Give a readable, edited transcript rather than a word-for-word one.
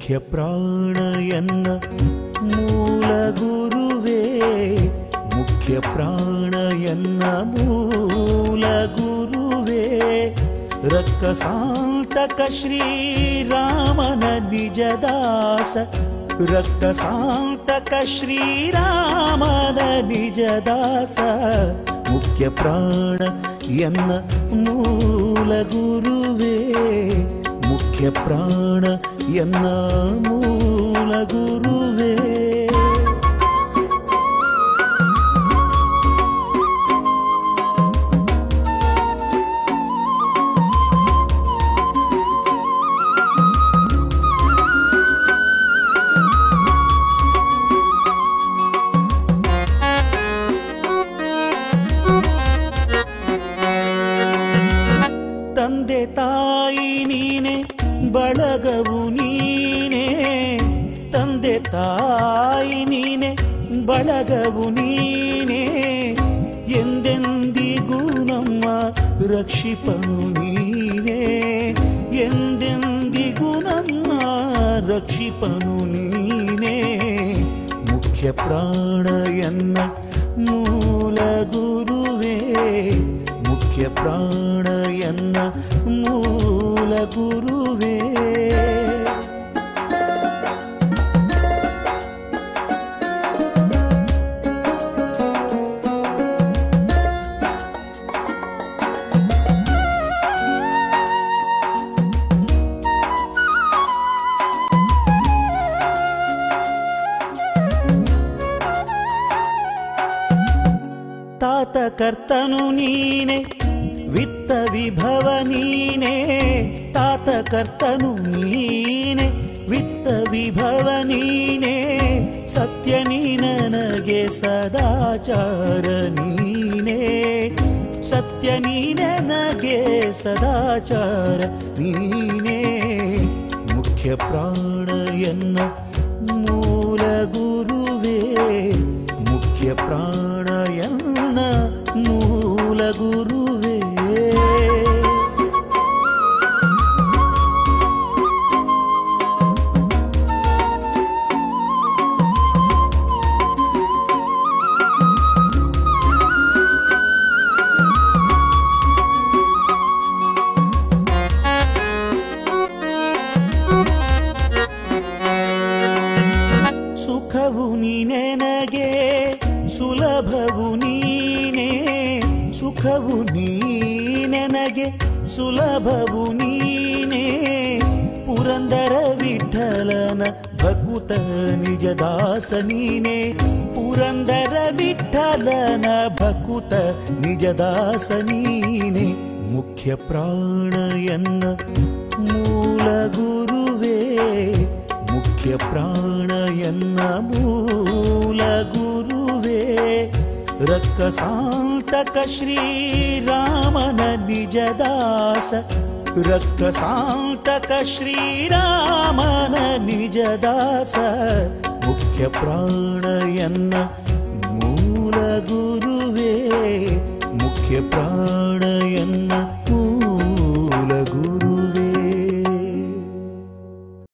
ಮುಖ್ಯ ಪ್ರಾಣ ಎನ್ನ ಮೂಲ ಗುರುವೇ, ಮುಖ್ಯ ಪ್ರಾಣ ಎನ್ನ ಮೂಲ ಗುರುವೇ, ರಕ್ಕಸಾಂತಕ ಶ್ರೀರಾಮನ ನಿಜದಾಸ, ರಕ್ಕಸಾಂತಕ ಶ್ರೀರಾಮನ ನಿಜದಾಸ, ಮುಖ್ಯ ಪ್ರಾಣ ಎನ್ನ ಮೂಲ ಗುರುವೇ, ಮುಖ್ಯ ಪ್ರಾಣ ಎನ್ನ ಮೂಲ ಗುರುವೇ. ತಂದೆ ತಾಯಿ ನೀನೆ ಬಳಗವು ನೀನೆ, ತಂದೆ ತಾಯಿ ನೀನೆ ಬಳಗವು ನೀನೆ, ಎಂದೆಂದಿಗೂ ನಮ್ಮ ರಕ್ಷಿಪನು ನೀನೆ, ಎಂದೆಂದಿಗೂ ನಮ್ಮ ರಕ್ಷಿಪನು ನೀನೆ, ಮುಖ್ಯ ಪ್ರಾಣ ಎನ್ನ ಮೂಲ ಗುರುವೇ, ಮುಖ್ಯ ಪ್ರಾಣ ಎನ್ನ ಮೂಲ ಗುರುವೇ. ತಾತ ಕರ್ತನು ನೀನೆ, ವಿತ್ತ ವಿಭವ ನೀನೆ, ತಾತ ಕರ್ತನು ನೀನೆ, ವಿತ್ತ ವಿಭವ ನೀನೆ, ಸತ್ಯ ನೀ ನನಗೆ ಸದಾಚಾರ ನೀನೆ, ಸತ್ಯ ನೀ ನನಗೆ ಸದಾಚಾರ ನೀನೆ, ಮುಖ್ಯ ಪ್ರಾಣ ಎನ್ನ ಮೂಲ ಗುರುವೇ, ಮುಖ್ಯ ಪ್ರಾಣ ಎನ್ನ ಮೂಲ ಗುರುವೇ. ಸುಖವು ನೀನೆನಗೆ ಸುಲಭವು ನೀನೆ, ಸುಖವು ನೀನೆನಗೆ ಸುಲಭವು ನೀನೆ, ಪುರಂದರ ವಿಠಲನ ಭಕುತ ನಿಜದಾಸ ನೀನೆ, ಪುರಂದರ ವಿಠಲನ ಭಕುತ ನಿಜದಾಸ ನೀನೆ, ಮುಖ್ಯ ಪ್ರಾಣ ಎನ್ನ ಮೂಲ ಗುರುವೇ, ಮುಖ್ಯ ಪ್ರಾಣ ಎನ್ನ ಮೂಲ ಗುರುವೇ, ರಕ್ಕಸಾಂತಕ ಶ್ರೀರಾಮನ ನಿಜದಾಸ, ರಕ್ಕಸಾಂತಕ ಶ್ರೀರಾಮನ ನಿಜದಾಸ, ಮುಖ್ಯ ಪ್ರಾಣ ಎನ್ನ ಮೂಲ ಗುರುವೇ, ಮುಖ್ಯ ಪ್ರಾಣ ಎನ್ನ